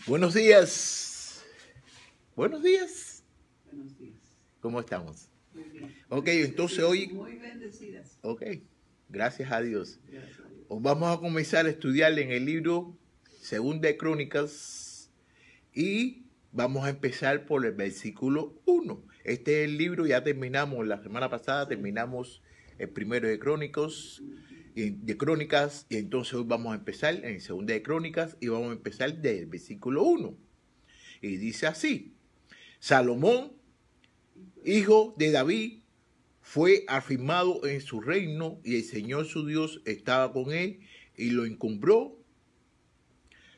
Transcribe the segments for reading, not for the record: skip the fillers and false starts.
Buenos días. Buenos días. Buenos días. ¿Cómo estamos? Muy bien. Ok, entonces hoy... Muy bendecidas. Ok, gracias a Dios. Gracias a Dios. Hoy vamos a comenzar a estudiar en el libro Segunda de Crónicas y vamos a empezar por el versículo 1. Este es el libro, ya terminamos, la semana pasada terminamos el primero de Crónicas y entonces hoy vamos a empezar en Segunda de Crónicas y vamos a empezar del versículo 1. Y dice así: Salomón, hijo de David, fue afirmado en su reino y el Señor su Dios estaba con él y lo encumbró.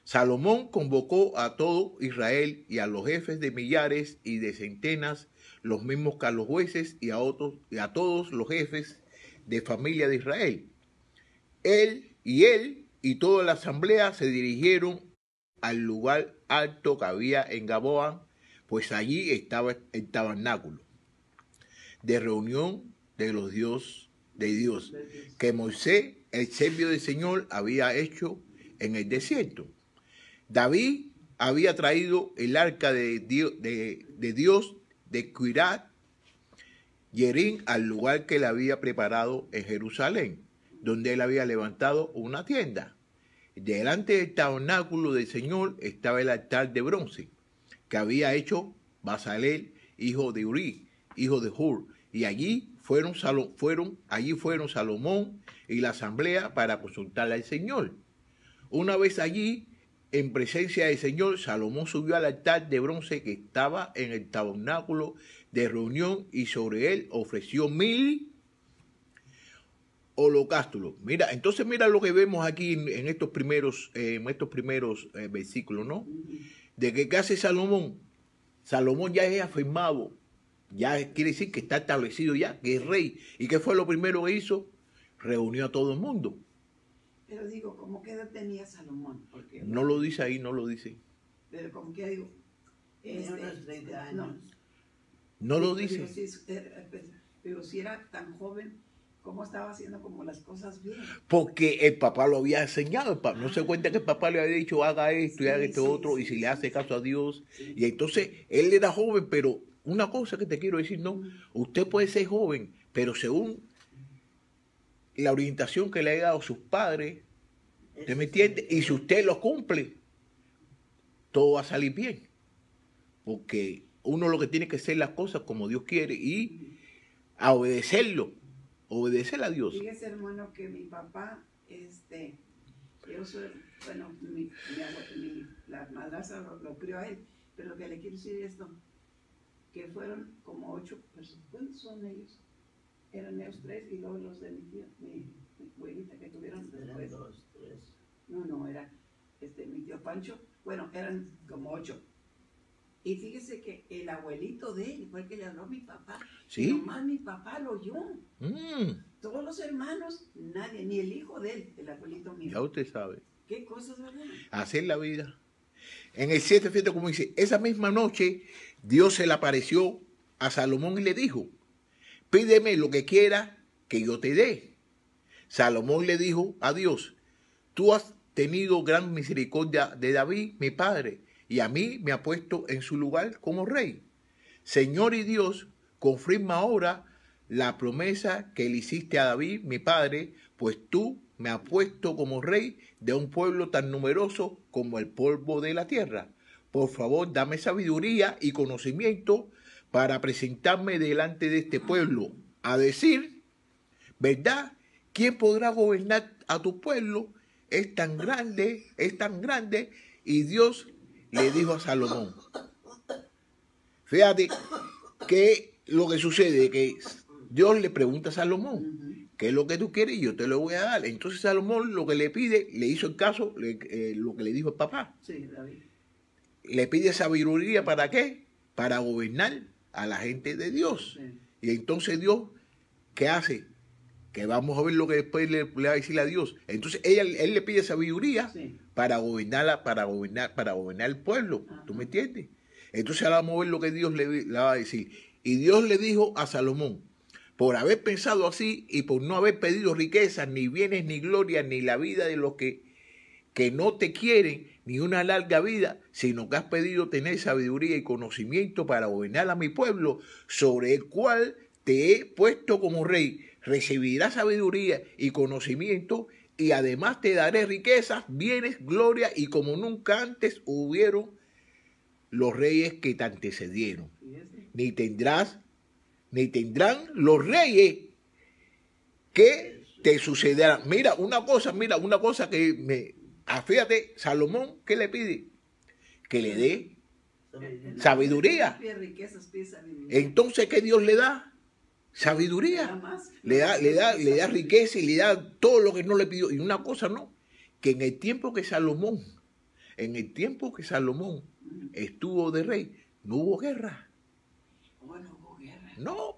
Salomón convocó a todo Israel y a los jefes de millares y de centenas, los mismos que a los jueces y a todos los jefes de familia de Israel. Él y toda la asamblea se dirigieron al lugar alto que había en Gaboa, pues allí estaba el tabernáculo de reunión de los Dios, que Moisés, el siervo del Señor, había hecho en el desierto. David había traído el arca de Dios de Kiriat Jearim al lugar que le había preparado en Jerusalén, donde él había levantado una tienda. Delante del tabernáculo del Señor estaba el altar de bronce que había hecho Basalel, hijo de Uri, hijo de Hur, y allí fueron Salomón y la asamblea para consultar al Señor. Una vez allí, en presencia del Señor, Salomón subió al altar de bronce que estaba en el tabernáculo de reunión y sobre él ofreció 1000 holocaustos. Entonces mira lo que vemos aquí en estos primeros versículos, ¿no? ¿De qué hace Salomón? Salomón ya es afirmado, ya quiere decir que está establecido ya, que es rey. ¿Y qué fue lo primero que hizo? Reunió a todo el mundo. Pero digo, ¿cómo qué edad tenía Salomón? Porque, No lo dice ahí, no lo dice. pero como que digo, Tenía unos 30 años. No lo digo, dice. pero si era tan joven, ¿cómo estaba haciendo como las cosas bien? Porque el papá lo había enseñado. No se cuenta que el papá le había dicho haga esto y haga esto otro, y si le hace caso a Dios. Sí. Y entonces él era joven, pero una cosa que te quiero decir, no, usted puede ser joven, pero según la orientación que le ha dado sus padres, ¿usted me entiende? Y si usted lo cumple, todo va a salir bien. Porque uno lo que tiene que hacer las cosas como Dios quiere y a obedecerlo, obedecer a Dios. Fíjese, hermano, que mi papá, yo soy, bueno, la madrastra lo crió a él, pero lo que le quiero decir es esto, que fueron como 8 personas. ¿Cuántos son ellos? Eran ellos 3 y luego los de mi tía, mi abuelita que tuvieron después. Eran 2, 3. No, era mi tío Pancho. Bueno, eran como 8. Y fíjese que el abuelito de él fue el que le habló a mi papá. ¿Sí? Y nomás mi papá lo oyó. Mm, Todos los hermanos, nadie, ni el hijo de él, el abuelito mío. ya usted sabe. ¿Qué cosas, verdad? Hacer la vida. En el 7 fíjate como dice, esa misma noche Dios se le apareció a Salomón y le dijo, pídeme lo que quieras que yo te dé. Salomón le dijo a Dios, tú has tenido gran misericordia de David, mi padre, y a mí me ha puesto en su lugar como rey. Señor y Dios, confirma ahora la promesa que le hiciste a David, mi padre, pues tú me has puesto como rey de un pueblo tan numeroso como el polvo de la tierra. Por favor, dame sabiduría y conocimiento para presentarme delante de este pueblo, a decir, ¿verdad? ¿Quién podrá gobernar a tu pueblo? Es tan grande. Y Dios le dijo a Salomón. Fíjate que lo que sucede, que Dios le pregunta a Salomón, ¿qué es lo que tú quieres? Y yo te lo voy a dar. Entonces Salomón lo que le pide, le hizo el caso, lo que le dijo el papá. Sí, David. Le pide sabiduría, ¿para qué? Para gobernar a la gente de Dios. Sí. Y entonces Dios, ¿qué hace? Que vamos a ver lo que después le va a decir a Dios. Entonces él le pide sabiduría, Sí. para gobernar el pueblo. Ajá. ¿Tú me entiendes? Entonces ahora vamos a ver lo que Dios le va a decir. Y Dios le dijo a Salomón, por haber pensado así y por no haber pedido riquezas, ni bienes, ni gloria, ni la vida de los que no te quieren, ni una larga vida, sino que has pedido tener sabiduría y conocimiento para gobernar a mi pueblo, sobre el cual te he puesto como rey. Recibirás sabiduría y conocimiento, y además te daré riquezas, bienes, gloria, y como nunca antes hubieron los reyes que te antecedieron. Ni tendrán los reyes que te sucederán. Mira una cosa que me... Fíjate, Salomón, ¿qué le pide? Que le dé sabiduría. Entonces, ¿qué Dios le da? Sabiduría. Le da riqueza y le da todo lo que no le pidió. Y una cosa, ¿no? Que en el tiempo que Salomón estuvo de rey, no hubo guerra. Bueno, hubo guerra. No.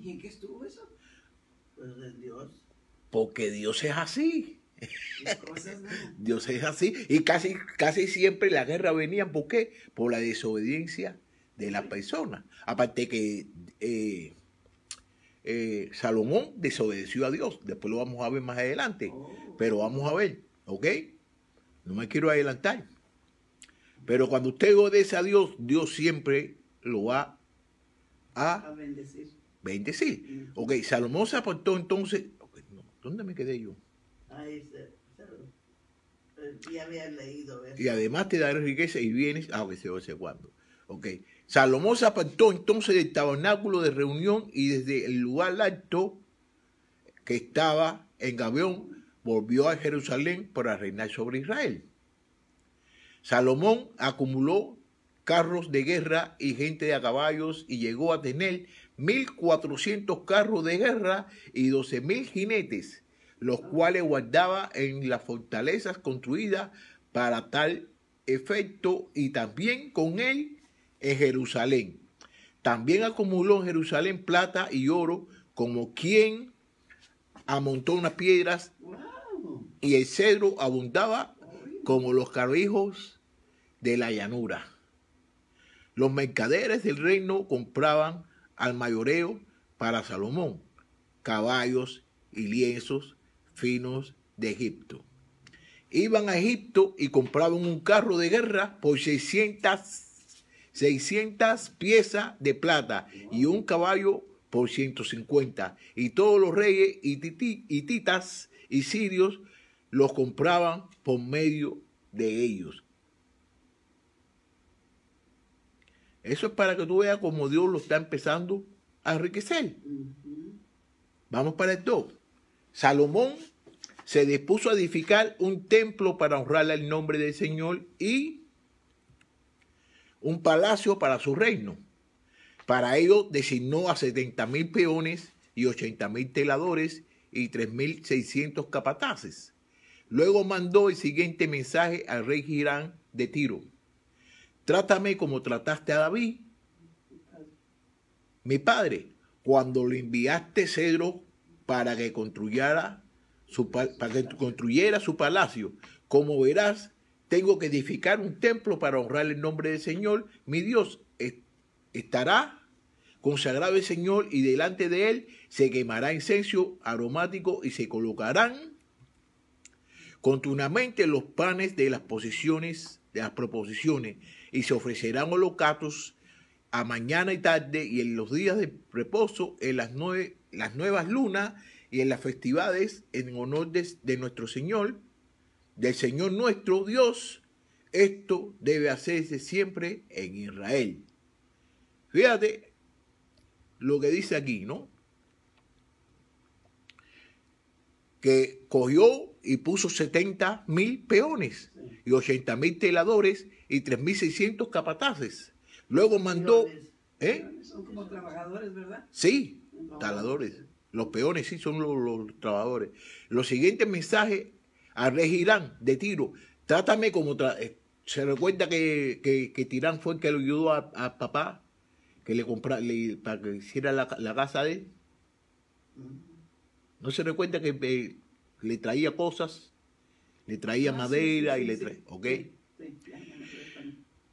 ¿Y en qué estuvo eso? Pues de Dios. Porque Dios es así. Cosas, ¿no? Dios es así. Y casi siempre la guerra venía, ¿por qué? Por la desobediencia de la persona. Aparte que Salomón desobedeció a Dios. Después lo vamos a ver más adelante. Pero vamos a ver, ¿ok? No me quiero adelantar. Pero cuando usted obedece a Dios, Dios siempre lo va a bendecir. Ok, Salomón se apartó entonces. Okay, no, ¿dónde me quedé yo? Ahí ya había leído eso. Y además te daré riqueza y bienes. Que se sé cuándo. Ok. Salomón se apartó entonces del tabernáculo de reunión y desde el lugar alto que estaba en Gabeón volvió a Jerusalén para reinar sobre Israel. Salomón acumuló carros de guerra y gente de a caballos y llegó a tener 1,400 carros de guerra y 12,000 jinetes, los cuales guardaba en las fortalezas construidas para tal efecto y también con él en Jerusalén. También acumuló en Jerusalén plata y oro como quien amontó unas piedras y el cedro abundaba como los carrijos de la llanura. Los mercaderes del reino compraban al mayoreo para Salomón caballos y lienzos finos de Egipto. Iban a Egipto y compraban un carro de guerra por 600 piezas de plata y un caballo por 150. Y todos los reyes hititas y sirios los compraban por medio de ellos. Eso es para que tú veas cómo Dios lo está empezando a enriquecer. Vamos para el 2. Salomón se dispuso a edificar un templo para honrar el nombre del Señor y un palacio para su reino. Para ello designó a 70,000 peones y 80,000 teladores y 3,600 capataces. Luego mandó el siguiente mensaje al rey Hirán de Tiro: trátame como trataste a David, mi padre, cuando le enviaste cedro para que construyera su palacio. Como verás, tengo que edificar un templo para honrar el nombre del Señor, mi Dios. Estará consagrado el Señor y delante de él se quemará incienso aromático y se colocarán continuamente los panes de las proposiciones y se ofrecerán holocaustos a mañana y tarde y en los días de reposo, en las nuevas lunas y en las festividades en honor de nuestro Señor, del Señor nuestro Dios. Esto debe hacerse siempre en Israel. Fíjate lo que dice aquí, ¿no? Que cogió y puso 70,000 peones y 80,000 teladores y 3,600 capataces. Luego mandó... Son como trabajadores, ¿verdad? Sí, taladores. Los peones sí son los trabajadores. Los siguientes mensajes a rey Hirán de Tiro: trátame como... Se recuerda que Tirán fue el que le ayudó a papá, que para que hiciera la casa de él. ¿No se recuerda que le traía cosas? Le traía madera y le traía... ¿Ok?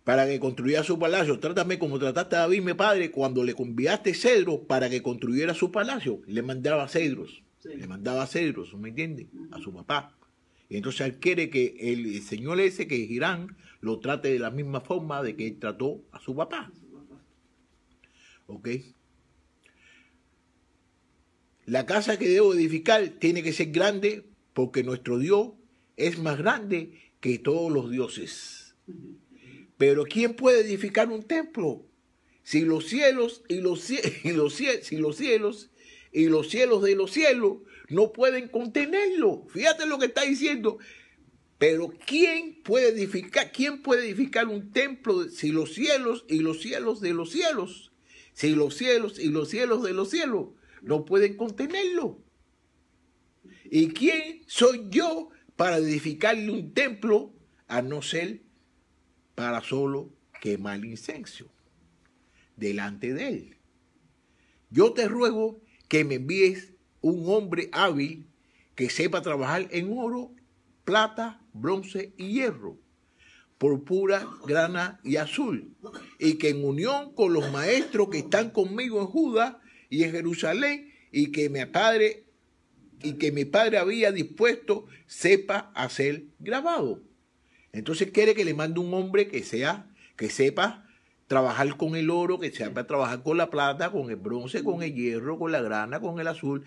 Para que construyera su palacio. Trátame como trataste a David, mi padre, cuando le enviaste cedros para que construyera su palacio. Le mandaba cedros. Le mandaba cedros, ¿me entiendes? A su papá. Y entonces él quiere que el señor ese, que es Irán, lo trate de la misma forma de que él trató a su papá. ¿Ok? La casa que debo edificar tiene que ser grande porque nuestro Dios es más grande que todos los dioses. Pero ¿quién puede edificar un templo? Si los cielos y los cielos y los cielos de los cielos no pueden contenerlo. Fíjate lo que está diciendo. Pero ¿quién puede edificar un templo si los cielos y los cielos de los cielos, si los cielos y los cielos de los cielos no pueden contenerlo? ¿Y quién soy yo para edificarle un templo a no ser para solo quemar incienso delante de él? Yo te ruego que me envíes un hombre hábil que sepa trabajar en oro, plata, bronce y hierro, púrpura, grana y azul, y que en unión con los maestros que están conmigo en Judá y en Jerusalén, y que mi padre había dispuesto, sepa hacer grabado. Entonces quiere que le mande un hombre que sepa trabajar con el oro, que sepa trabajar con la plata, con el bronce, con el hierro, con la grana, con el azul,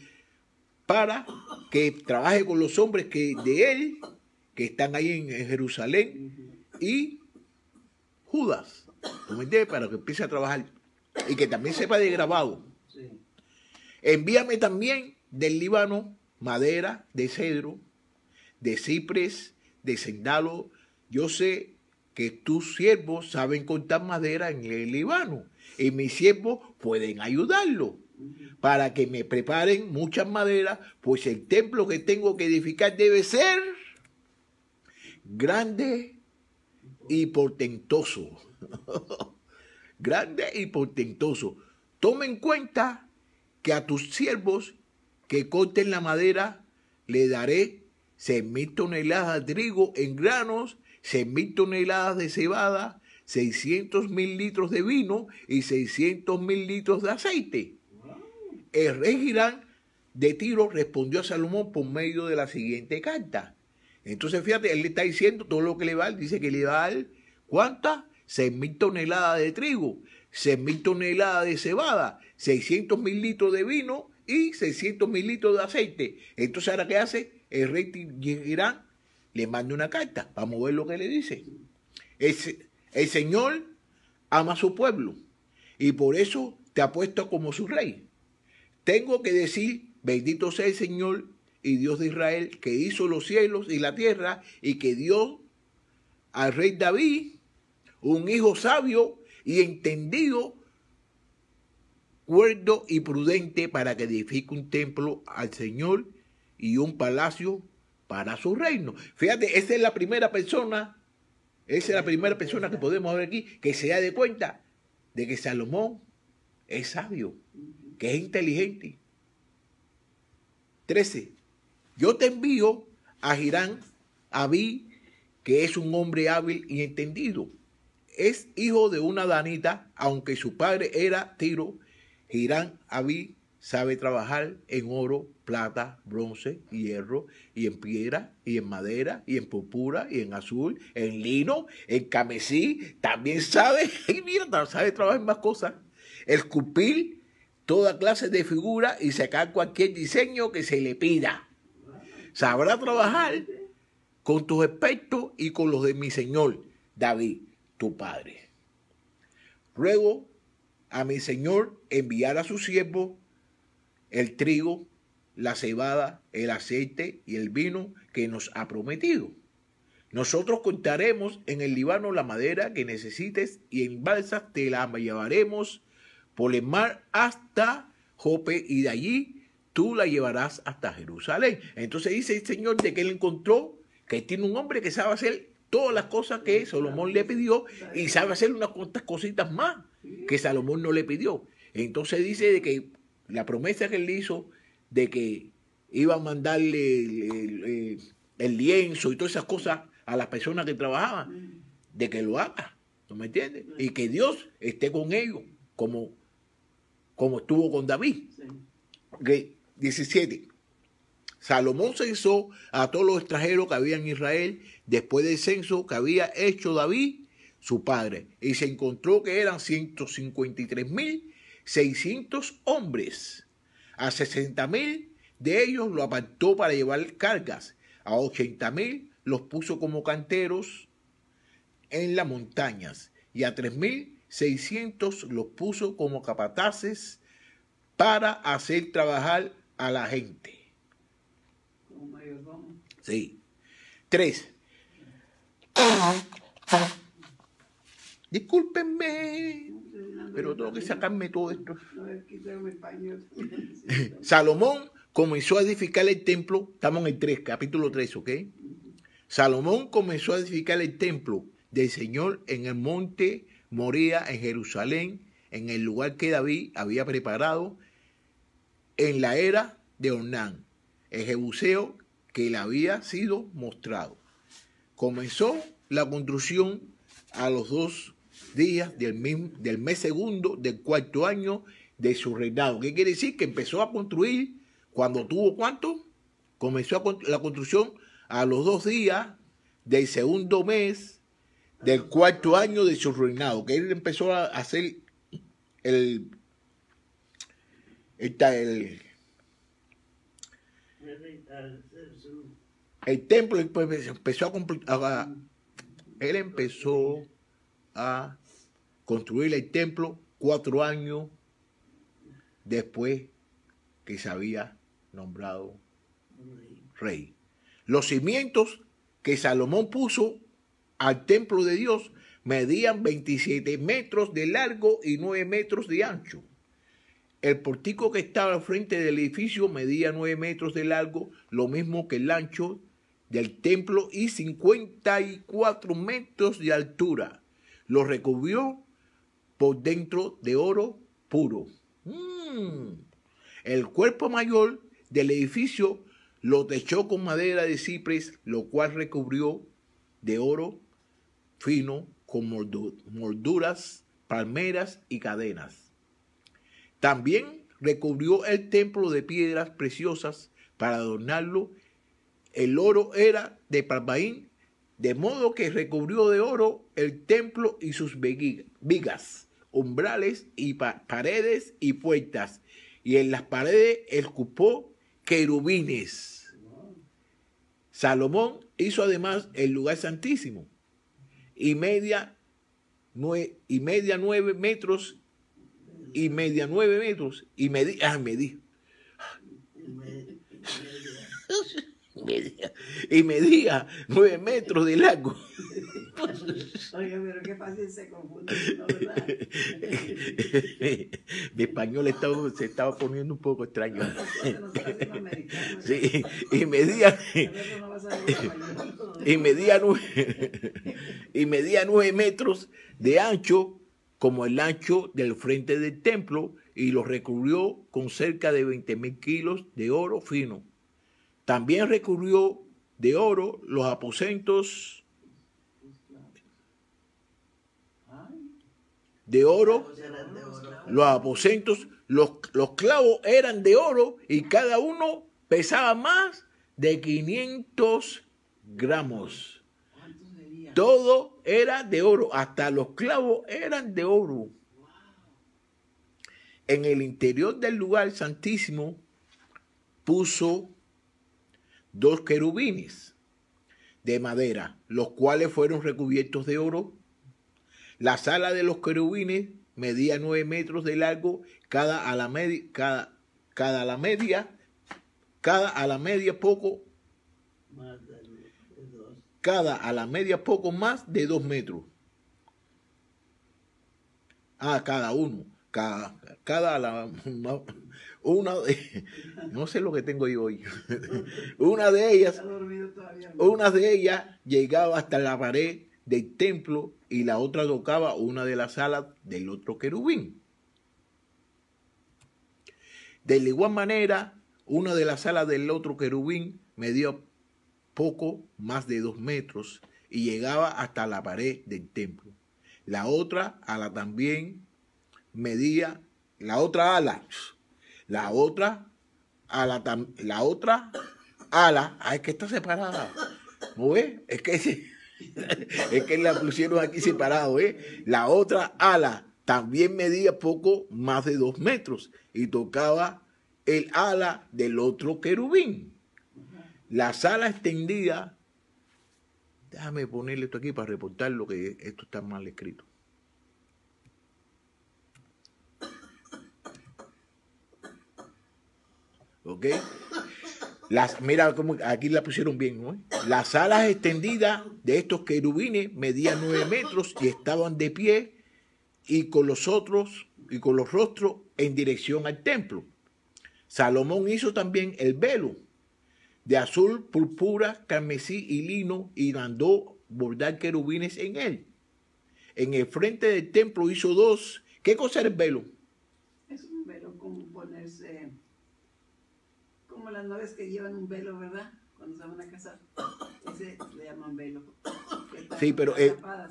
para que trabaje con los hombres de él, que están ahí en Jerusalén, y Judas, ¿tú me entiendes? Para que empiece a trabajar, y que también sepa de grabado. Sí. Envíame también del Líbano madera de cedro, de cipres, de sendalo. Yo sé que tus siervos saben cortar madera en el Líbano, y mis siervos pueden ayudarlo, para que me preparen muchas maderas, pues el templo que tengo que edificar debe ser grande y portentoso. Grande y portentoso. Toma en cuenta que a tus siervos que corten la madera le daré 6,000 toneladas de trigo en granos, 6,000 toneladas de cebada, 600,000 litros de vino y 600,000 litros de aceite. El rey Hirán de Tiro respondió a Salomón por medio de la siguiente carta. Entonces, fíjate, él le está diciendo todo lo que le va a dar. Dice que le va a dar, ¿cuántas? 6,000 toneladas de trigo, 6,000 toneladas de cebada, 600,000 litros de vino y 600,000 litros de aceite. Entonces, ¿ahora qué hace? El rey Hirán le manda una carta. Vamos a ver lo que le dice. El Señor ama a su pueblo y por eso te ha puesto como su rey. Tengo que decir, bendito sea el Señor y Dios de Israel, que hizo los cielos y la tierra, y que dio al rey David un hijo sabio y entendido, cuerdo y prudente, para que edifique un templo al Señor y un palacio para su reino. Fíjate, esa es la primera persona que podemos ver aquí, que se da de cuenta de que Salomón es sabio, que es inteligente. 13. Yo te envío a Hirán Abí, que es un hombre hábil y entendido. Es hijo de una danita, aunque su padre era Tiro. Hirán Abí sabe trabajar en oro, plata, bronce, hierro, y en piedra, y en madera, y en púrpura, y en azul, en lino, en camesí. También sabe, y mira, sabe trabajar en más cosas. Esculpir toda clase de figura y sacar cualquier diseño que se le pida. Sabrá trabajar con tus expertos y con los de mi señor David, tu padre. Ruego a mi señor enviar a sus siervos el trigo, la cebada, el aceite y el vino que nos ha prometido. Nosotros contaremos en el Líbano la madera que necesites y en balsas te la llevaremos por el mar hasta Jope y de allí tú la llevarás hasta Jerusalén. Entonces dice el Señor de que él encontró que tiene un hombre que sabe hacer todas las cosas que Salomón le pidió y sabe hacer unas cuantas cositas más que Salomón no le pidió. Entonces dice de que la promesa que él hizo de que iba a mandarle el lienzo y todas esas cosas a las personas que trabajaban, de que lo haga, ¿no me entiendes? Y que Dios esté con ellos, como estuvo con David. Sí. Okay. 17. Salomón censó a todos los extranjeros que había en Israel después del censo que había hecho David, su padre, y se encontró que eran 153.600 hombres. A 60.000 de ellos lo apartó para llevar cargas, a 80.000 los puso como canteros en las montañas, y a 3.600 los puso como capataces para hacer trabajar a la gente. Como mayordomo. Sí. 3. Discúlpenme, pero tengo que sacarme todo esto. No, quítame mi paño. Salomón comenzó a edificar el templo, estamos en el 3, capítulo 3, ¿ok? Salomón comenzó a edificar el templo del Señor en el monte Moría, en Jerusalén, en el lugar que David había preparado en la era de Ornán, el Jebuseo que le había sido mostrado. Comenzó la construcción a los 2 días del mes segundo del 4º año de su reinado. ¿Qué quiere decir? Que empezó a construir cuando tuvo ¿cuánto? Comenzó la construcción a los 2 días del segundo mes del 4º año de su reinado, que él empezó a hacer el templo. Pues él empezó a construir el templo 4 años después que se había nombrado rey. Los cimientos que Salomón puso al templo de Dios medían 27 metros de largo y 9 metros de ancho. El portico que estaba al frente del edificio medía 9 metros de largo, lo mismo que el ancho del templo, y 54 metros de altura. Lo recubrió por dentro de oro puro. El cuerpo mayor del edificio lo techó con madera de ciprés, lo cual recubrió de oro fino con molduras, palmeras y cadenas. También recubrió el templo de piedras preciosas para adornarlo. El oro era de Parvaim, de modo que recubrió de oro el templo y sus vigas, umbrales y paredes y puertas, y en las paredes esculpió querubines. Salomón hizo además el lugar santísimo, y media 9 metros, y medía 9 metros de largo. Oye, pero qué fácil se confunde, ¿no, verdad? Mi español se estaba poniendo un poco extraño. No está haciendo americano. Sí, y medía No vas a ver español. y medía 9 metros de ancho, como el ancho del frente del templo, y lo recubrió con cerca de 20.000 kilos de oro fino. También recubrió de oro los aposentos de oro, los aposentos, los clavos eran de oro y cada uno pesaba más de 500 gramos. Todo era de oro, hasta los clavos eran de oro. En el interior del lugar santísimo puso 2 querubines de madera, los cuales fueron recubiertos de oro. La sala de los querubines medía 9 metros de largo, cada a la media poco más de 2 metros. Cada uno. No sé lo que tengo yo hoy. Una de ellas llegaba hasta la pared del templo y la otra tocaba una de las alas del otro querubín. De la igual manera, una de las alas del otro querubín medía poco más de 2 metros y llegaba hasta la pared del templo. La otra ala también medía, ala, es que está separada. ¿No ves? Es que, es que la pusieron aquí separado, ¿eh? La otra ala también medía poco más de 2 metros y tocaba el ala del otro querubín. La sala extendida, déjame ponerle esto aquí para reportar lo que esto está mal escrito. ¿Ok? Mira cómo aquí la pusieron bien, ¿no? Las alas extendidas de estos querubines medían 9 metros y estaban de pie y con los rostros en dirección al templo. Salomón hizo también el velo de azul, púrpura, carmesí y lino y mandó bordar querubines en él. En el frente del templo hizo 2. ¿Qué cosa era el velo? Es un velo como ponerse, como las novias que llevan un velo, ¿verdad? Cuando se van a casar. Ese le llaman velo. Sí, pero están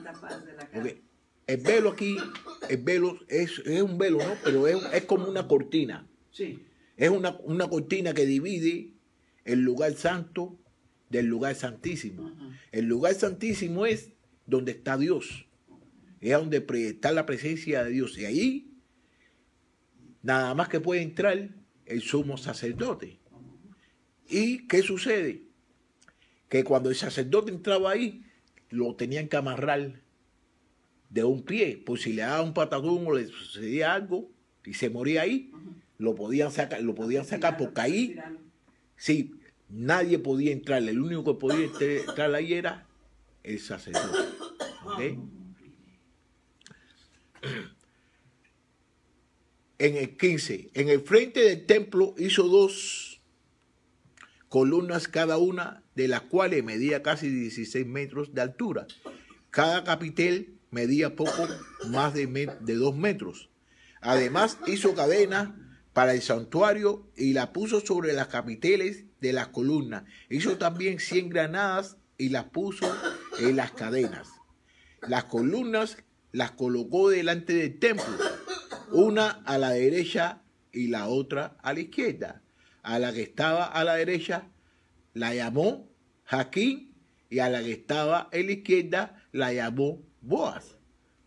tapadas de la cara. Okay. El velo aquí, el velo es un velo, ¿no? Pero es como una cortina. Sí. Es una cortina que divide el lugar santo del lugar santísimo. El lugar santísimo es donde está Dios. Es donde está la presencia de Dios. Y ahí nada más que puede entrar el sumo sacerdote. ¿Y qué sucede? Que cuando el sacerdote entraba ahí, lo tenían que amarrar de un pie, por si le daba un patadón o le sucedía algo y se moría ahí, lo podían sacar porque ahí, sí, nadie podía entrar, el único que podía entrar ahí era el sacerdote. ¿Okay? En el 15, en el frente del templo hizo 2 columnas cada una, de las cuales medía casi 16 metros de altura. Cada capitel medía poco más de 2 metros. Además hizo cadenas para el santuario y la puso sobre las capiteles de las columnas. Hizo también 100 granadas y las puso en las cadenas. Las columnas las colocó delante del templo, una a la derecha y la otra a la izquierda. A la que estaba a la derecha la llamó Jaquín y a la que estaba en la izquierda la llamó Boaz.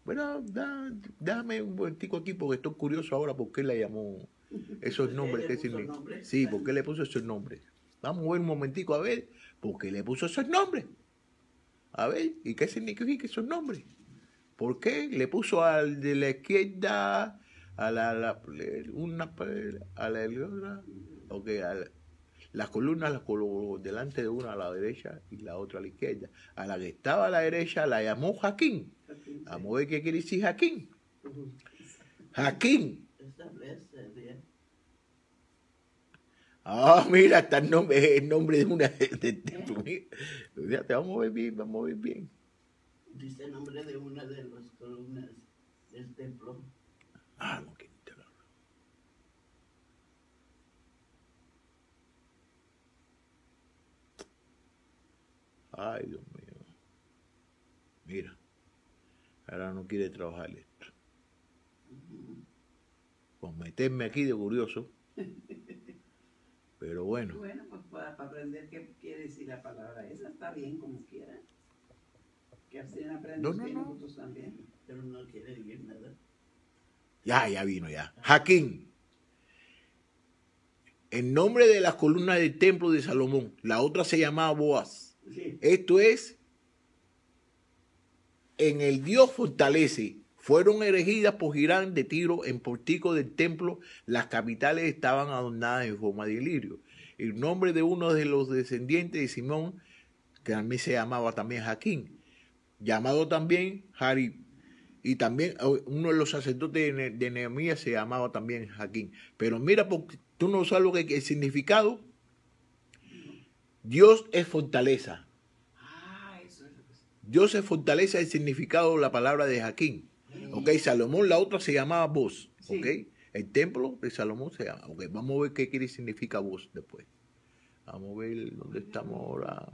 Bueno, déjame un momentico aquí porque estoy curioso ahora por qué la llamó esos nombres. ¿Qué significa? Sí, ¿por qué le puso esos nombres? Vamos a ver un momentico a ver por qué le puso esos nombres. A ver, ¿y qué significa esos nombres? ¿Por qué le puso al de la izquierda a la okay, las columnas las colocó delante de una a la derecha y la otra a la izquierda? A la que estaba a la derecha la llamó Jaquín. Vamos a ver qué quiere decir Jaquín. Jaquín. Ah, mira, está el nombre de una del templo. Fíjate, vamos a ver bien. Dice el nombre de una de las columnas del templo. Ah, no, que te lo... Ay, Dios mío. Mira, ahora no quiere trabajar esto. Pues meterme aquí de curioso. Pero bueno. Bueno, pues para aprender qué quiere decir la palabra esa, está bien como quiera. Que así aprendemos bien nosotros también. Pero no quiere decir nada. Ya vino ya. Jaquín. El nombre de las columnas del templo de Salomón. La otra se llamaba Boaz. Sí. Esto es, en el Dios fortalece. Fueron erigidas por Hirán de Tiro en portico del templo. Las capitales estaban adornadas en forma de lirio. El nombre de uno de los descendientes de Simón, que también se llamaba también Jaquín, llamado también Jarib. Y también uno de los sacerdotes de Nehemías se llamaba también Jaquín. Pero mira, porque tú no sabes lo que es el significado. Dios es fortaleza. Dios es fortaleza, el significado de la palabra de Jaquín. Ok, Salomón, la otra se llamaba Boz. Ok, el templo de Salomón se llama. Ok, vamos a ver qué quiere significa Boz después. Vamos a ver dónde estamos ahora.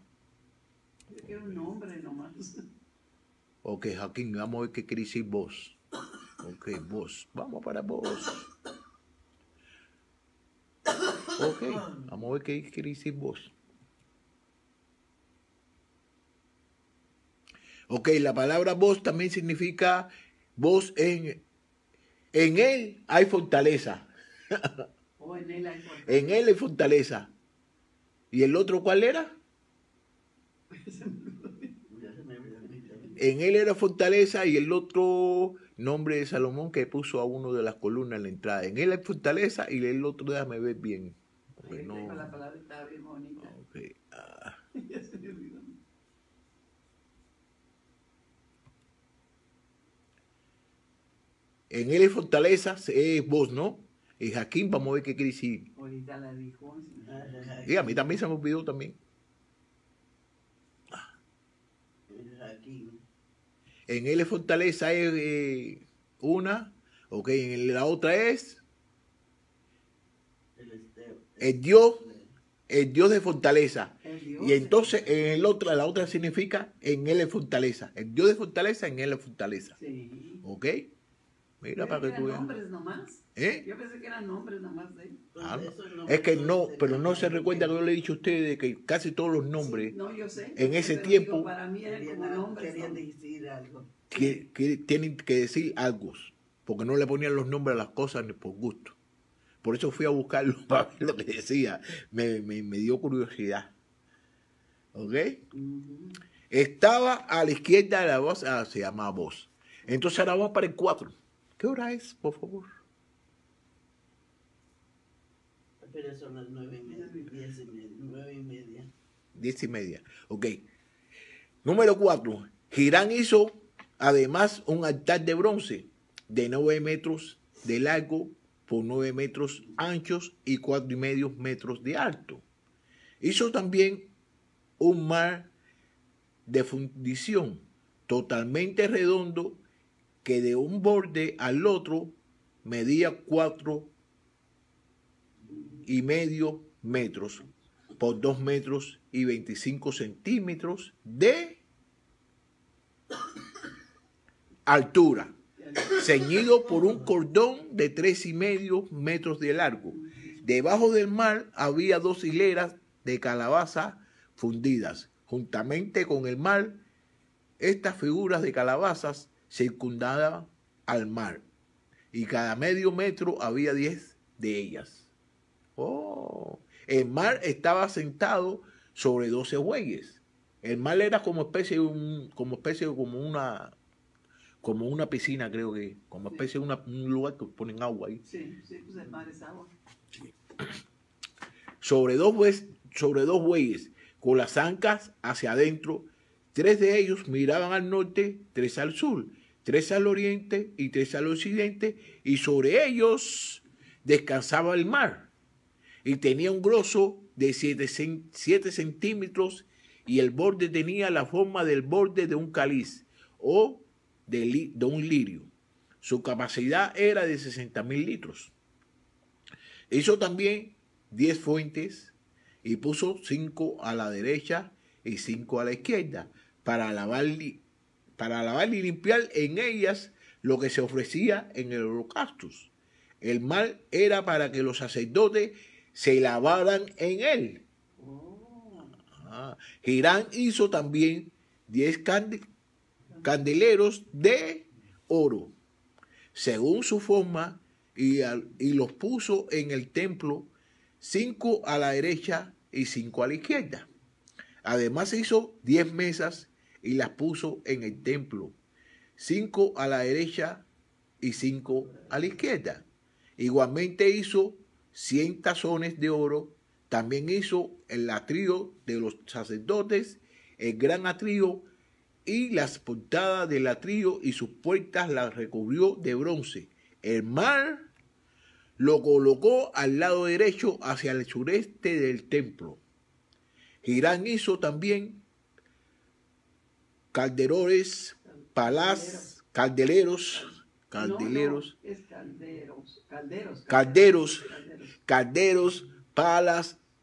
Yo quiero un nombre nomás. Ok, Jaquín, vamos a ver qué quiere decir Boz. Ok, Boz. Vamos para Boz. Ok, vamos a ver qué quiere decir vos. Ok, la palabra vos también significa vos en él hay fortaleza. O en él hay fortaleza. En él hay fortaleza. ¿Y el otro cuál era? Ya se me olvidó a mí también. En él era fortaleza y el otro nombre de Salomón que puso a uno de las columnas en la entrada. En él hay fortaleza y el otro déjame ver bien. Porque Ahí no. tengo la palabra, estaba bien bonita. Ok, Ya se me olvidó. En él hay fortaleza es vos, ¿no? Y Jaquín, vamos a ver qué quiere decir. Ahorita la dijo. Y a mí también se me olvidó también. Aquí, En él hay fortaleza es una. Ok, la otra es el Esteo. el Dios de fortaleza. Y entonces en el otro, la otra significa en él es fortaleza. El Dios de fortaleza, en él es fortaleza. Sí. ¿Ok? Mira Yo para que pensé que tú eran veas. nombres nomás. ¿Eh? Yo pensé que eran nombres nomás de él. Ah, no. Eso no Es que me no, parece pero no nada. se recuerda que yo le he dicho a ustedes que casi todos los nombres Sí, no, yo sé. en yo sé, ese pero tiempo digo, para mí eran como nombres. Querían ¿no? decir algo. que tienen que decir algo, porque no le ponían los nombres a las cosas ni por gusto. Por eso fui a buscarlo para ver lo que decía. Me dio curiosidad. ¿Ok? Ujú. Estaba a la izquierda de la voz, se llama voz. Entonces ahora vamos para el 4. ¿Qué hora es, por favor? Pero son las 9:30, 10:30, 9:30. 10:30. Ok. Número 4. Girán hizo además un altar de bronce de 9 metros de largo por 9 metros anchos y 4,5 metros de alto. Hizo también un mar de fundición totalmente redondo que de un borde al otro medía 4,5 metros por 2 metros y 25 centímetros de altura, ceñido por un cordón de 3,5 metros de largo. Debajo del mar había 2 hileras de calabaza fundidas. Juntamente con el mar, estas figuras de calabazas circundaban al mar, y cada medio metro había 10 de ellas. Oh, el mar estaba sentado sobre 12 bueyes. El mar era como especie de como una piscina, creo que, como especie de un lugar que ponen agua ahí. Sí, sí, pues el mar es agua. Sobre dos bueyes, con las ancas hacia adentro. 3 de ellos miraban al norte, 3 al sur, 3 al oriente y 3 al occidente, y sobre ellos descansaba el mar. Y tenía un grosor de 7 centímetros, y el borde tenía la forma del borde de un cáliz o de un lirio. Su capacidad era de 60,000 litros. Hizo también 10 fuentes y puso 5 a la derecha y 5 a la izquierda para lavar y limpiar en ellas lo que se ofrecía en el holocausto. El mar era para que los sacerdotes se lavaran en él. Girán hizo también 10 candeleros de oro, según su forma, y los puso en el templo, 5 a la derecha y 5 a la izquierda. Además hizo 10 mesas y las puso en el templo, 5 a la derecha y 5 a la izquierda. Igualmente hizo 100 tazones de oro. También hizo el atrio de los sacerdotes, el gran atrio, y las portadas del atrio y sus puertas las recubrió de bronce. El mar lo colocó al lado derecho hacia el sureste del templo. Girán hizo también caldeleros, palas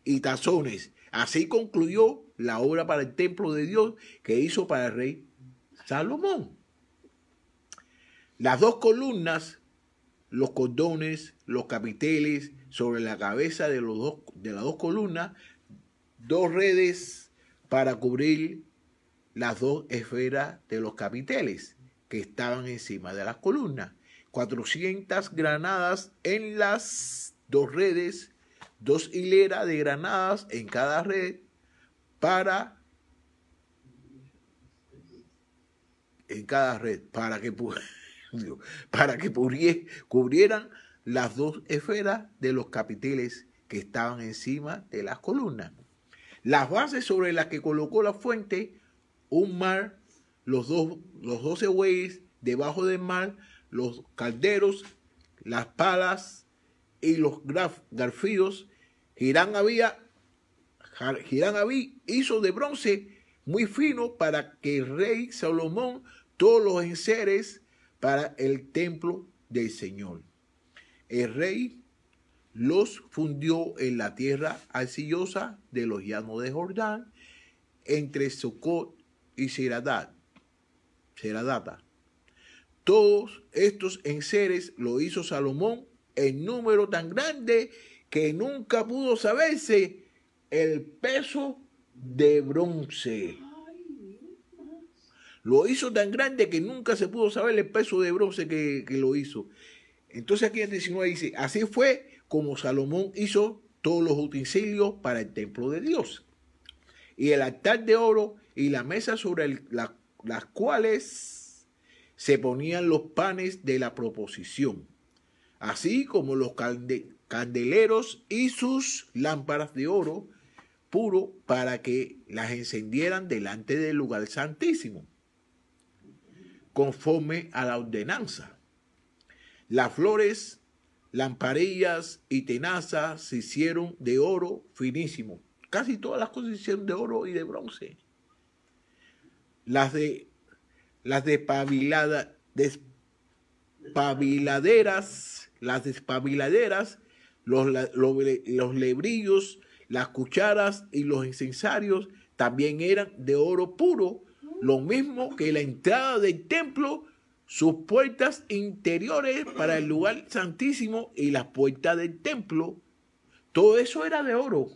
y tazones. Así concluyó la obra para el templo de Dios que hizo para el rey Salomón. Las 2 columnas los cordones, los capiteles, sobre la cabeza de las dos columnas, dos redes para cubrir las dos esferas de los capiteles que estaban encima de las columnas. 400 granadas en las dos redes, 2 hileras de granadas en cada red para que cubrieran las dos esferas de los capiteles que estaban encima de las columnas. Las bases sobre las que colocó la fuente, un mar, los 12 bueyes debajo del mar, los calderos, las palas y los garfios. Hiram Abí hizo de bronce muy fino para que el rey Salomón todos los enseres para el templo del Señor. El rey los fundió en la tierra arcillosa de los llanos de Jordán, entre Sucot y Seradata. Todos estos enseres lo hizo Salomón en número tan grande que nunca pudo saberse el peso de bronce. Lo hizo tan grande que nunca se pudo saber el peso de bronce que lo hizo. Entonces aquí en 19 dice, así fue como Salomón hizo todos los utensilios para el templo de Dios. Y el altar de oro y la mesa sobre las cuales se ponían los panes de la proposición, así como los candeleros y sus lámparas de oro puro para que las encendieran delante del lugar santísimo, conforme a la ordenanza. Las flores, lamparillas y tenazas se hicieron de oro finísimo. Casi todas las cosas se hicieron de oro y de bronce. Las despabiladeras, los lebrillos, las cucharas y los incensarios también eran de oro puro, lo mismo que la entrada del templo, sus puertas interiores para el lugar santísimo y las puertas del templo. Todo eso era de oro.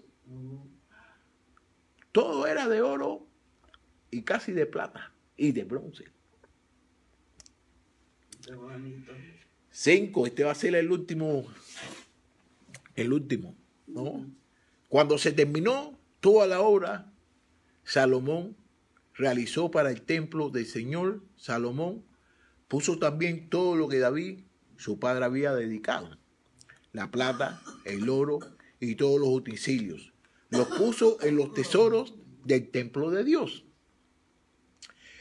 Todo era de oro y casi de plata y de bronce. 5, este va a ser el último, ¿no? Cuando se terminó toda la obra, Salomón realizó para el templo del Señor. Salomón puso también todo lo que David, su padre, había dedicado: la plata, el oro y todos los utensilios. Los puso en los tesoros del templo de Dios.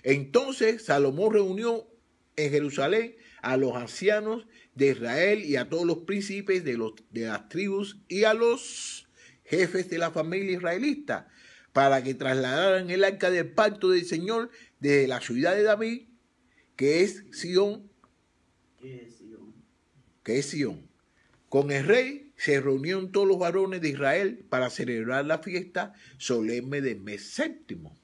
Entonces Salomón reunió en Jerusalén a los ancianos de Israel y a todos los príncipes de las tribus y a los jefes de la familia israelita, para que trasladaran el arca del pacto del Señor desde la ciudad de David, que es Sión. Con el rey se reunieron todos los varones de Israel para celebrar la fiesta solemne del mes séptimo.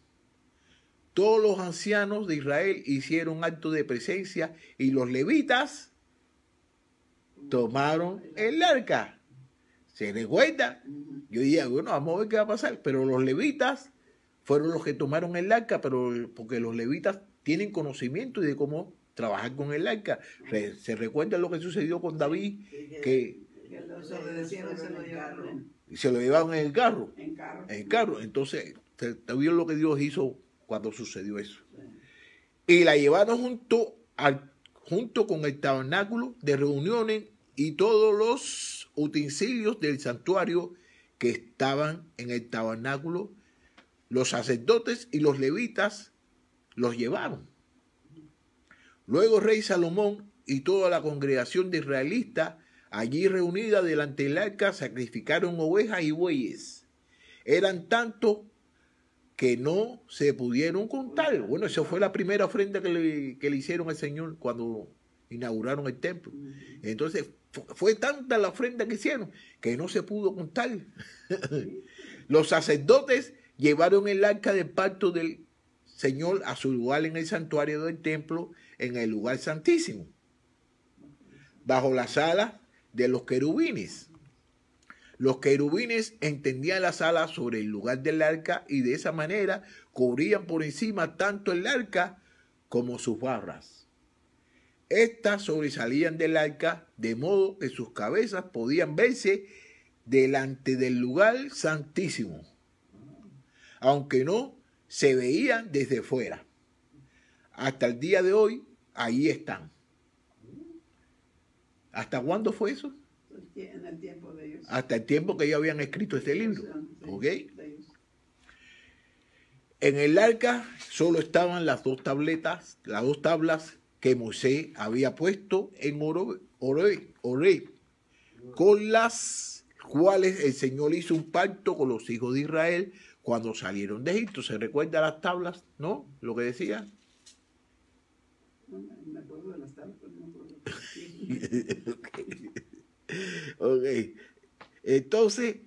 Todos los ancianos de Israel hicieron acto de presencia y los levitas tomaron el arca. ¿Se recuerda? Yo dije, bueno, vamos a ver qué va a pasar. Pero los levitas fueron los que tomaron el arca, porque los levitas tienen conocimiento de cómo trabajar con el arca. ¿Se recuerda lo que sucedió con David? Que se lo llevaron en el carro. En carro. Entonces, ¿te vio lo que Dios hizo cuando sucedió eso? Y la llevaron junto con el tabernáculo de reuniones y todos los utensilios del santuario que estaban en el tabernáculo. Los sacerdotes y los levitas los llevaron. Luego el rey Salomón y toda la congregación de israelitas allí reunida delante del arca sacrificaron ovejas y bueyes. Eran tantos que no se pudieron contar. Bueno, esa fue la primera ofrenda que le hicieron al Señor cuando inauguraron el templo. Entonces, fue tanta la ofrenda que hicieron que no se pudo contar. Los sacerdotes llevaron el arca del pacto del Señor a su lugar en el santuario del templo, en el lugar santísimo. bajo las alas de los querubines. Los querubines entendían las alas sobre el lugar del arca y de esa manera cubrían por encima tanto el arca como sus barras. Estas sobresalían del arca de modo que sus cabezas podían verse delante del lugar santísimo, aunque no se veían desde fuera. Hasta el día de hoy, ahí están. ¿Hasta cuándo fue eso? En el tiempo de ellos. Hasta el tiempo que ellos habían escrito este libro. ¿Ok? En el arca solo estaban las dos tablas que Moisés había puesto en Horeb, con las cuales el Señor hizo un pacto con los hijos de Israel cuando salieron de Egipto. ¿Se recuerda las tablas? ¿No? Lo que decía. No me acuerdo de las tablas, pero no me acuerdo. Okay. Entonces,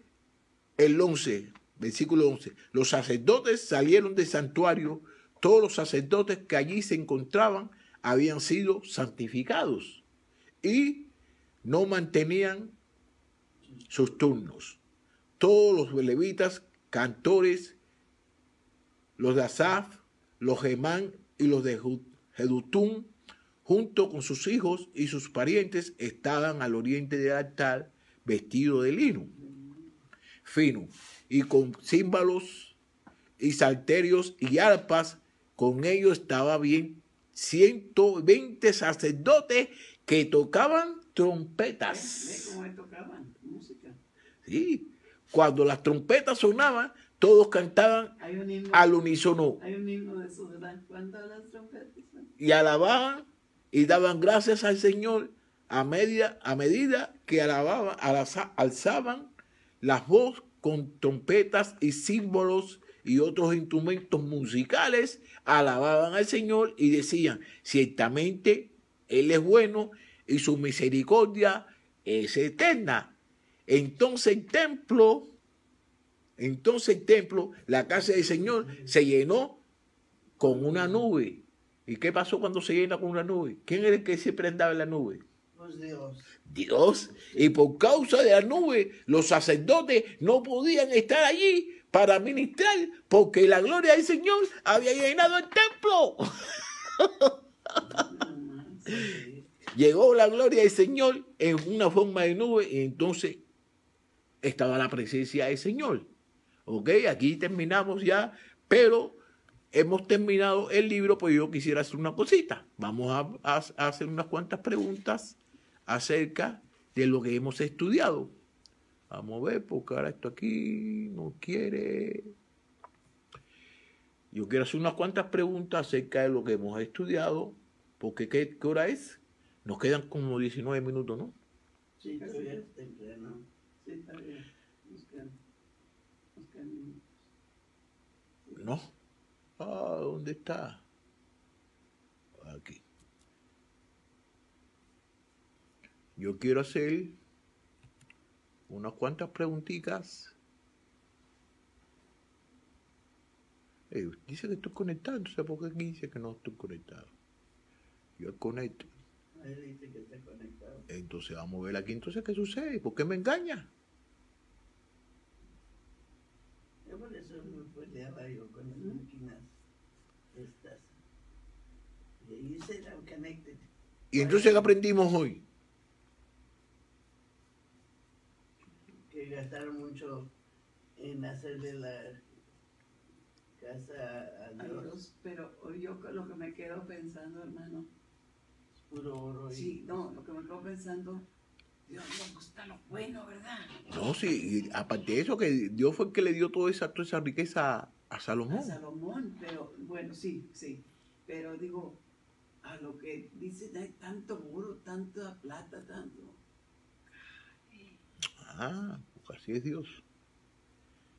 el 11, versículo 11. Los sacerdotes salieron del santuario. Todos los sacerdotes que allí se encontraban habían sido santificados y no mantenían sus turnos. Todos los levitas, cantores, los de Asaf, los Gemán y los de Jedutún, junto con sus hijos y sus parientes, estaban al oriente del altar vestidos de lino fino y con címbalos y salterios y arpas. Con ellos estaba bien 120 sacerdotes que tocaban trompetas. ¿Ve cómo tocaban música? Sí, cuando las trompetas sonaban, todos cantaban al unísono. Hay un himno de eso, ¿verdad? Cuando las trompetas y alababan y daban gracias al Señor a medida que alzaban las voces con trompetas y símbolos y otros instrumentos musicales, alababan al Señor y decían: ciertamente Él es bueno y su misericordia es eterna. Entonces el templo, la casa del Señor, se llenó con una nube. ¿Y qué pasó cuando se llena con una nube? ¿Quién era el que siempre andaba en la nube? Pues Dios. Dios. Y por causa de la nube, los sacerdotes no podían estar allí para ministrar, porque la gloria del Señor había llenado el templo. Llegó la gloria del Señor en una forma de nube y entonces estaba la presencia del Señor. Ok, aquí terminamos ya, pero hemos terminado el libro, pues yo quisiera hacer una cosita. Vamos a hacer unas cuantas preguntas acerca de lo que hemos estudiado. Vamos a ver, porque ahora esto aquí no quiere. Yo quiero hacer unas cuantas preguntas acerca de lo que hemos estudiado, porque ¿qué hora es? Nos quedan como 19 minutos, ¿no? Sí, todavía es temprano. Sí, está bien. Nos quedan minutos. ¿No? Ah, ¿dónde está? Aquí. Yo quiero hacer unas cuantas preguntitas. Dice que estoy conectado, entonces ¿por qué aquí dice que no estoy conectado? Yo conecto. Ahí dice que está conectado. Entonces vamos a ver aquí entonces qué sucede. ¿Por qué me engaña? Yo por eso me peleaba yo con las máquinas estas. Y said I'm connected. Y entonces ¿qué aprendimos hoy? Que gastaron mucho en hacerle la casa a Dios. Pero yo lo que me quedo pensando, hermano, Es puro oro. sí, no, lo que me quedo pensando, Dios nos gusta lo bueno, ¿verdad? No, sí, y aparte de eso, que Dios fue el que le dio toda esa riqueza a Salomón. A Salomón, pero bueno, sí, pero digo, a lo que dice, hay tanto oro, tanta plata, tanto. Ah, pues así es Dios.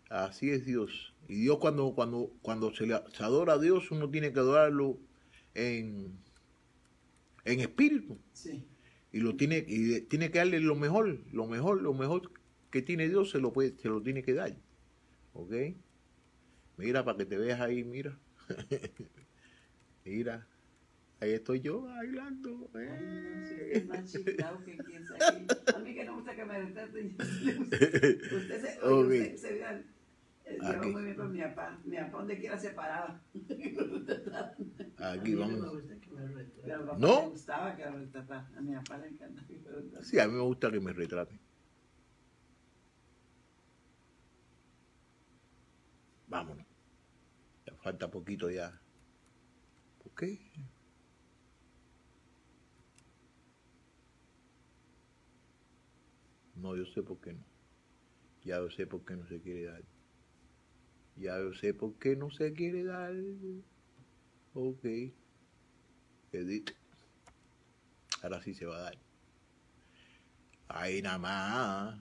Así es Dios. Y Dios cuando se adora a Dios, uno tiene que adorarlo en espíritu. Sí. Y tiene que darle lo mejor que tiene Dios, se lo tiene que dar. ¿Ok? Mira, para que te veas ahí, mira. Mira. Ahí estoy yo bailando. Ay, no sé, es más chiflado que quién sabe. A mí que no me gusta que me retraten. Usted se, oye, Ok. usted se vea, lleva Aquí. muy bien con mi papá. Mi papá donde quiera se paraba. A Aquí mí no me vamos. gusta que me Pero a mi retraten. papá ¿No? le gustaba que lo retratara. A mi papá le encanta que lo retratara. Sí, a mí me gusta que me retraten. Vámonos. Ya falta poquito ya. ¿Por qué? No, yo sé por qué no. Ya yo sé por qué no se quiere dar. Ya yo sé por qué no se quiere dar. Ok. Edit. Ahora sí se va a dar. Ahí nada más.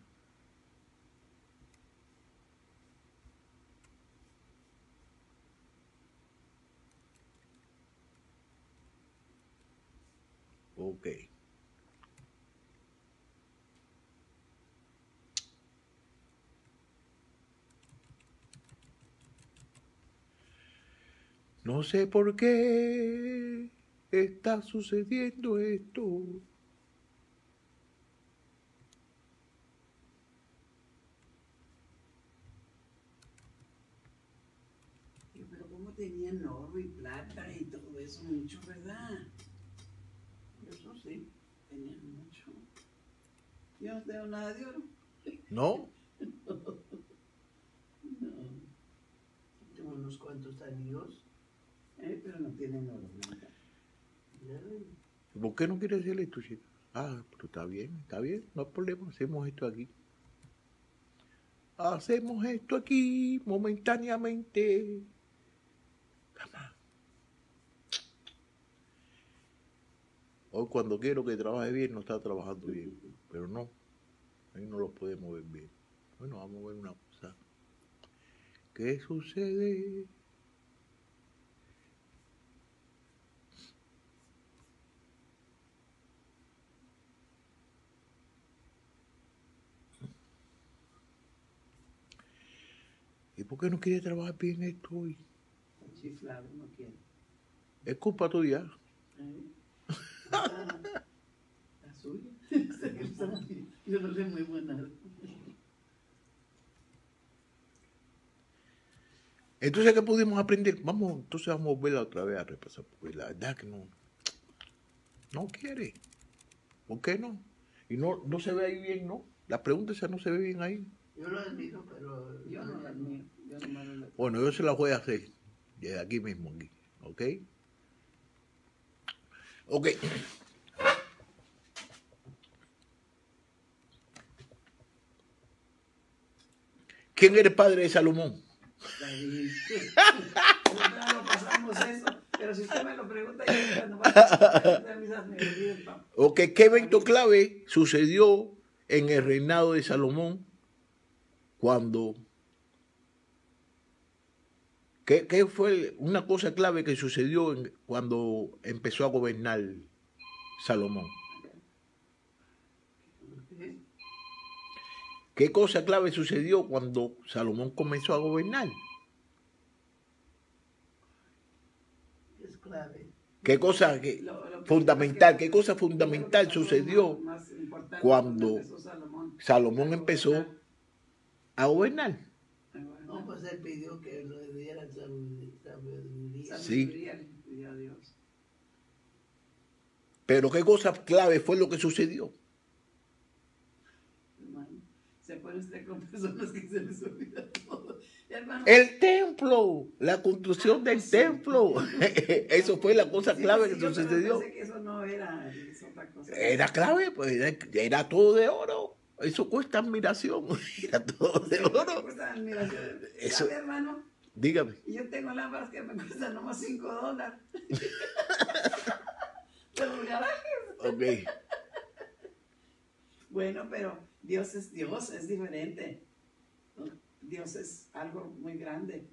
Ok. No sé por qué está sucediendo esto. Pero cómo tenían oro y plata y todo eso, mucho, ¿verdad? Eso sí. Tenían mucho. Yo no tengo nada de oro. ¿No? No. Tengo unos cuantos anillos. Pero no tienen oro, nada. Ya, ¿Por qué no quiere hacer esto, chica? Ah, pero está bien, no hay problema, hacemos esto aquí. Hacemos esto aquí momentáneamente. Jamás. Hoy cuando quiero que trabaje bien, no está trabajando bien. Pero no, ahí no lo podemos ver bien. Bueno, vamos a ver una cosa. ¿Qué sucede? ¿Y por qué no quiere trabajar bien esto hoy? Está chiflado, no quiere. Es culpa tuya. La suya. Yo no le muevo nada. Entonces, ¿qué pudimos aprender? Entonces vamos a volverla otra vez a repasar, porque la verdad que no quiere. ¿Por qué no? Y no se ve ahí bien, ¿no? La pregunta esa no se ve bien ahí. yo lo admiro, pero Yo no la admiro. Yo no me lo Bueno, yo se la voy a hacer desde aquí mismo, aquí. ¿Ok? Ok. ¿Quién era el padre de Salomón? David. Nosotros no pasamos eso. Pero si usted me lo pregunta, yo cuando va a misas me olvido el papá. Ok, ¿qué evento clave sucedió en el reinado de Salomón cuando... ¿Qué fue una cosa clave que sucedió cuando empezó a gobernar Salomón? ¿Qué cosa clave sucedió cuando Salomón comenzó a gobernar? es clave. ¿Qué cosa fundamental, qué cosa fundamental sucedió cuando Salomón empezó a gobernar? No, pues él pidió que le dieran sabiduría. Sí. Le pidió a Dios. Pero qué cosa clave fue lo que sucedió. Hermano, se pone usted con personas que se les olvida todo. Hermano, El templo, la construcción del sí. templo. Eso fue la cosa sí, clave sí, que yo sucedió. pensé que eso no era, es otra cosa. Era clave, pues era todo de oro. Eso cuesta admiración. Era todo de oro. Cuesta admiración. Eso, ¿Sabe, hermano? dígame. Y yo tengo lámparas que me cuestan nomás $5. De los garajes. Ok. Bueno, pero Dios, es diferente. Dios es algo muy grande.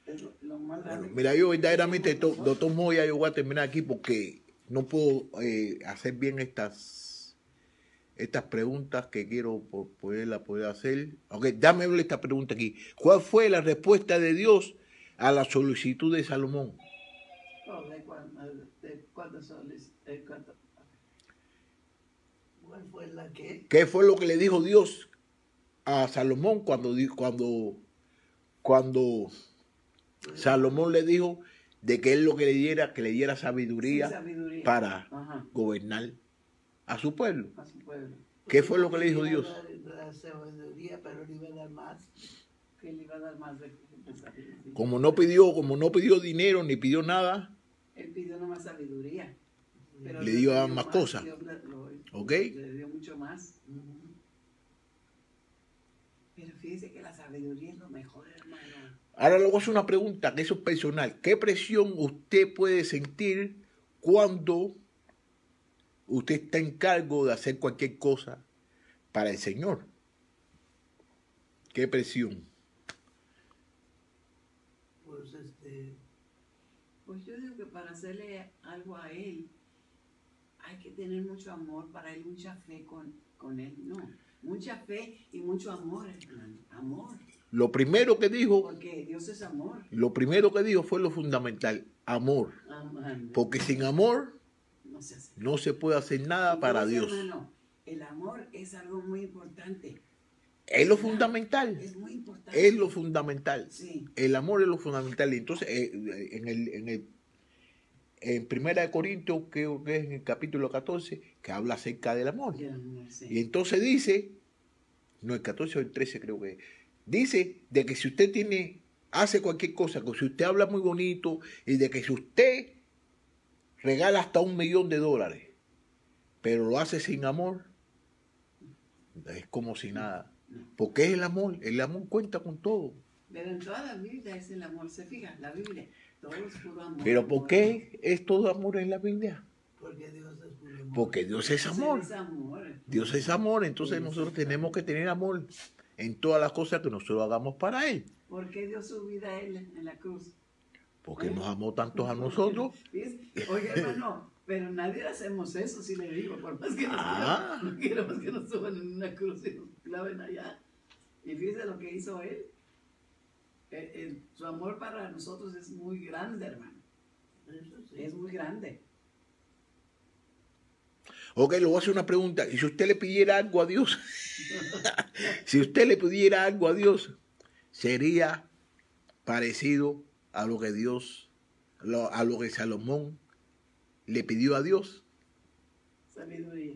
Es lo más grande. Bueno, mira, yo verdaderamente, doctor Moya, yo voy a terminar aquí porque no puedo hacer bien estas preguntas que quiero poder hacer. Ok, dame esta pregunta aquí. ¿Cuál fue la respuesta de Dios a la solicitud de Salomón? ¿Cuántos soles? ¿Cuánto? ¿Cuál fue la que? ¿Qué fue lo que le dijo Dios a Salomón cuando Salomón le dijo de que él lo que le diera sabiduría, Sí, sabiduría. para Ajá. gobernar a su pueblo? A su pueblo. ¿Qué fue lo que le dijo Iba a Dios? dar la sabiduría, pero le iba a dar más. Que le iba a dar más de sabiduría. Como no pidió dinero ni pidió nada, Él pidió nomás sabiduría. Pero Le Dios dio dio más cosas. Dios ¿ok? le dio mucho más. Ujú. Pero fíjese que la sabiduría es lo mejor, hermano. Ahora le voy a hacer una pregunta, que eso es personal. ¿Qué presión usted puede sentir cuando usted está en cargo de hacer cualquier cosa para el Señor? ¿Qué presión? Pues Pues yo digo que para hacerle algo a Él, hay que tener mucho amor para Él, mucha fe con Él. No, mucha fe y mucho amor, hermano. Amor. Lo primero que dijo, Porque Dios es amor. fue lo fundamental, amor. Amando. Porque sin amor No se hace. no se puede hacer nada para Entonces, Dios. hermano, el amor es algo muy importante. Es lo fundamental. Es muy importante. Es lo fundamental. Sí. El amor es lo fundamental. Y entonces, en Primera de Corintios, creo que es en el capítulo 14, que habla acerca del amor. Y el amor, sí. Y entonces dice, no, el 14 o el 13 creo que es, dice de que si usted hace cualquier cosa, que si usted habla muy bonito, y de que si usted regala hasta $1.000.000, pero lo hace sin amor, es como si nada. Porque es el amor cuenta con todo. Pero en toda la Biblia es el amor. ¿Se fija? La Biblia, todo es puro amor. Pero ¿por amor, qué es todo amor en la Biblia? porque Dios es puro amor. Porque Dios es amor. Es amor. Dios es amor, entonces nosotros tenemos que tener amor en todas las cosas que nosotros hagamos para Él. ¿Por qué dio su vida a Él en la cruz? Porque nos amó tanto a nosotros. Oye, hermano, pero nadie hacemos eso, si le digo, por más que Ah. no queremos que nos suban en una cruz y nos claven allá. Y fíjese lo que hizo Él. Su amor para nosotros es muy grande, hermano. Eso sí. Es muy grande. Ok, le voy a hacer una pregunta. ¿Y si usted le pidiera algo a Dios? Si usted le pidiera algo a Dios, sería parecido a lo que a lo que Salomón le pidió a Dios. Sabiduría.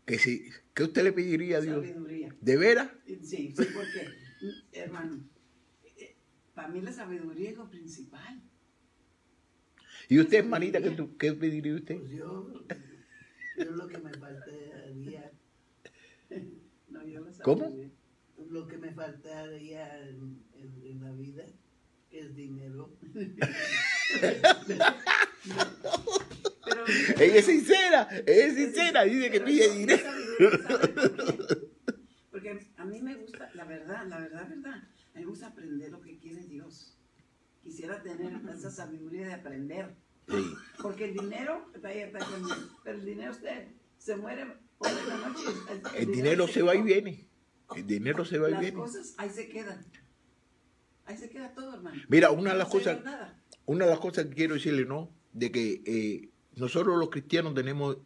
¿Qué usted le pediría a Dios? Sabiduría. ¿De veras? Sí, porque, hermano, para mí la sabiduría es lo principal. ¿Y usted, hermanita, qué pediría usted? Pues yo lo que me faltaría, No, yo la sabiduría. ¿Cómo? lo que me faltaría en la vida, que es dinero. Pero, Ella es sincera, dice que pide dinero. ¿Sabe por qué? Porque a mí me gusta, la verdad, a mí me gusta aprender lo que quiere Dios. Quisiera tener esa sabiduría de aprender. Sí. Porque el dinero, pero el dinero usted se muere por la noche. El dinero se va y viene. El dinero se va y Las viene. cosas ahí se quedan. Ahí se queda todo, hermano. Mira, una de las No se cosas, lleva nada. una de las cosas que quiero decirle, ¿no? De que nosotros los cristianos tenemos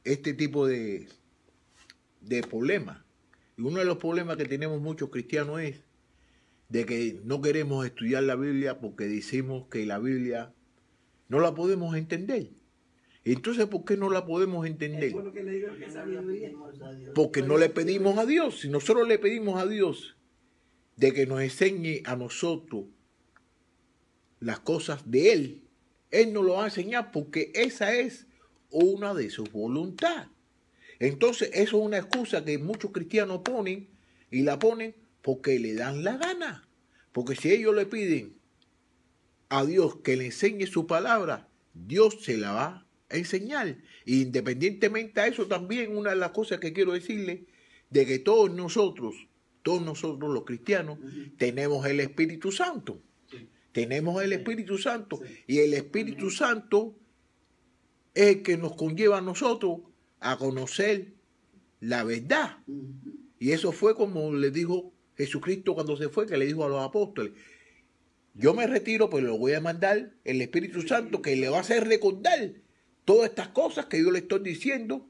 este tipo de problemas. Y uno de los problemas que tenemos muchos cristianos es de que no queremos estudiar la Biblia porque decimos que la Biblia no la podemos entender. Entonces, ¿por qué no la podemos entender? Es por lo que le digo que No le sabiduría. pedimos a Dios. Porque no le pedimos a Dios. Si nosotros le pedimos a Dios de que nos enseñe a nosotros las cosas de Él, Él nos lo va a enseñar porque esa es una de sus voluntades. Entonces, eso es una excusa que muchos cristianos ponen y la ponen porque le dan la gana. Porque si ellos le piden a Dios que le enseñe su palabra, Dios se la va a enseñar. Y independientemente a eso, también una de las cosas que quiero decirle, de que todos nosotros los cristianos, tenemos el Espíritu Santo. Sí. Tenemos el Espíritu Santo. Sí. Y el Espíritu Santo es el que nos conlleva a nosotros a conocer la verdad. Y eso fue como le dijo Jesucristo cuando se fue, que le dijo a los apóstoles, Yo me retiro, pero lo voy a mandar el Espíritu Santo que le va a hacer recordar todas estas cosas que yo le estoy diciendo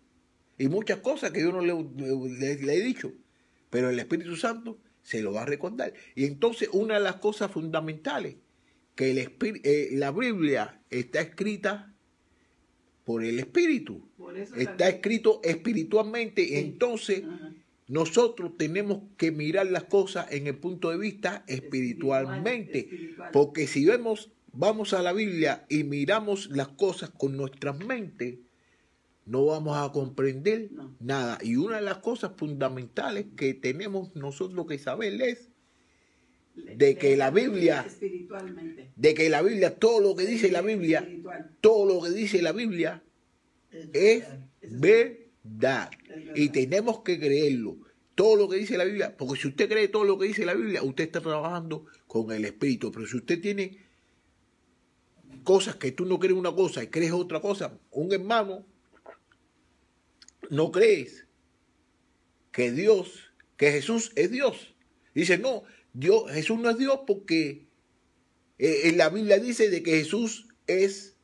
y muchas cosas que yo no le he dicho. Pero el Espíritu Santo se lo va a recordar. Y entonces una de las cosas fundamentales, que la Biblia está escrita por el Espíritu. Por eso Está escrito espiritualmente. Sí. Entonces, Ajá. nosotros tenemos que mirar las cosas en el punto de vista espiritualmente. Espiritual. Porque si vamos a la Biblia y miramos las cosas con nuestras mentes, no vamos a comprender No. nada. Y una de las cosas fundamentales que tenemos nosotros que saber es de que la Biblia, espiritualmente. de que la Biblia, todo lo que dice la Biblia, Espiritual. todo lo que dice la Biblia es verdad. Y tenemos que creerlo. Todo lo que dice la Biblia, porque si usted cree todo lo que dice la Biblia, usted está trabajando con el Espíritu. Pero si usted tiene cosas que tú no crees una cosa y crees otra cosa, un hermano, no crees que Jesús es Dios. Dice, no, Jesús no es Dios porque en la Biblia dice de que Jesús es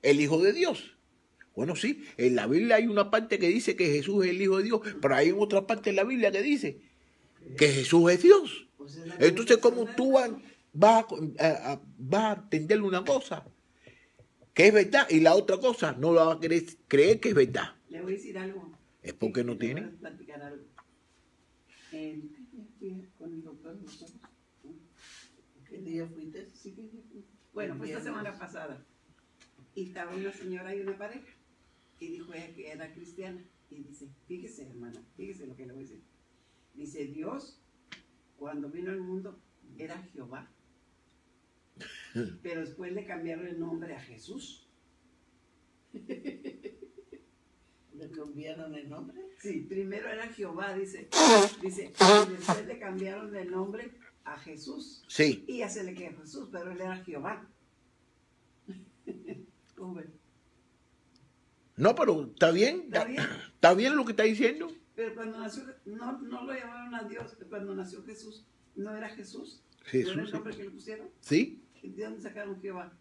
el Hijo de Dios. Bueno, sí, en la Biblia hay una parte que dice que Jesús es el Hijo de Dios, pero hay otra parte en la Biblia que dice que Jesús es Dios. Pues es la Entonces, ¿cómo persona tú de vas a entender una cosa que es verdad y la otra cosa no la vas a creer que es verdad? Le voy a decir algo. Es porque no Le tiene. voy a platicar algo. ¿Qué día fui con el doctor nosotros? ¿Qué día fuiste? Sí, ¿qué día fui? Bueno, fue esta semana pasada. Y estaba una señora y una pareja. Y dijo ella que era cristiana. Y dice, fíjese, hermana, fíjese lo que le voy a decir. Dice, Dios, cuando vino al mundo, era Jehová. Pero después le cambiaron el nombre a Jesús. ¿Le cambiaron el nombre? Sí, primero era Jehová, dice. Dice, y después le cambiaron el nombre a Jesús. Sí. Y ya se le quedó Jesús, pero él era Jehová. Hombre, No, pero está bien. ¿está bien? Está bien lo que está diciendo. Pero cuando nació, no lo llamaron a Dios. Cuando nació Jesús, ¿no era Jesús? Jesús, ¿No era el sí. nombre que le pusieron? Sí, ¿De dónde sacaron Jehová?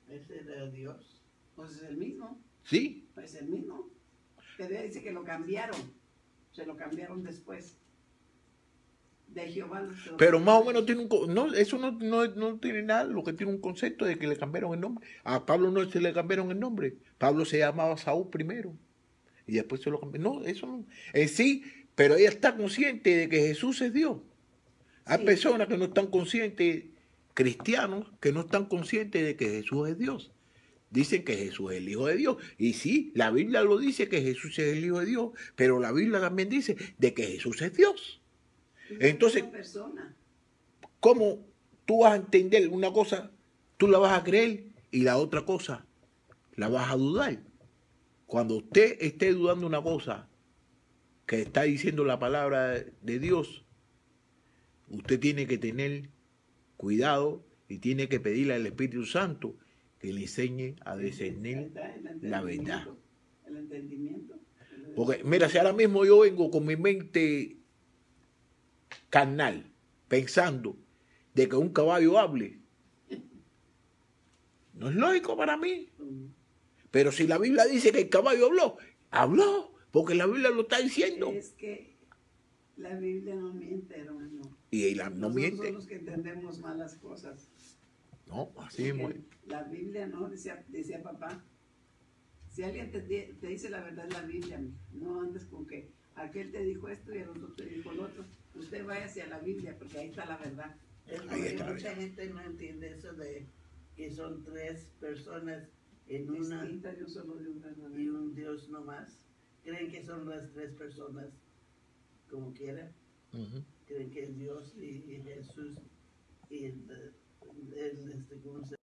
Ese era Dios. Pues es el mismo. sí. Es el mismo. Pero ella dice que lo cambiaron. Se lo cambiaron después. De Jehová. Pero más o menos tiene eso no tiene nada, lo que tiene un concepto de que le cambiaron el nombre. A Pablo no se le cambiaron el nombre. Pablo se llamaba Saúl primero. Y después se lo cambiaron. No, eso no. En sí, pero ella está consciente de que Jesús es Dios. Hay Sí. personas que no están conscientes, cristianos, que no están conscientes de que Jesús es Dios. Dicen que Jesús es el Hijo de Dios. Y sí, la Biblia lo dice que Jesús es el Hijo de Dios, pero la Biblia también dice de que Jesús es Dios. Entonces, Una persona. ¿cómo tú vas a entender una cosa? Tú la vas a creer y la otra cosa la vas a dudar. Cuando usted esté dudando una cosa que está diciendo la palabra de Dios, usted tiene que tener cuidado y tiene que pedirle al Espíritu Santo que le enseñe a discernir la verdad. El entendimiento. Porque, mira, si ahora mismo yo vengo con mi mente carnal, pensando de que un caballo hable, no es lógico para mí. Pero si la Biblia dice que el caballo habló, porque la Biblia lo está diciendo. Es que la Biblia no miente, hermano. Y no Nosotros miente. somos los que entendemos malas cosas. No, así mismo. Porque la Biblia no, decía papá. Si alguien te dice la verdad, la Biblia, no andes con que aquel te dijo esto y el otro te dijo lo otro. Usted vaya hacia la Biblia, porque ahí está la verdad. Es Ahí porque está, mucha gente no entiende eso de que son tres personas en una Distinta de un solo Dios y verdadero. un Dios nomás. Creen que son las tres personas como quiera. Ujú. Creen que es Dios y Jesús y ¿cómo se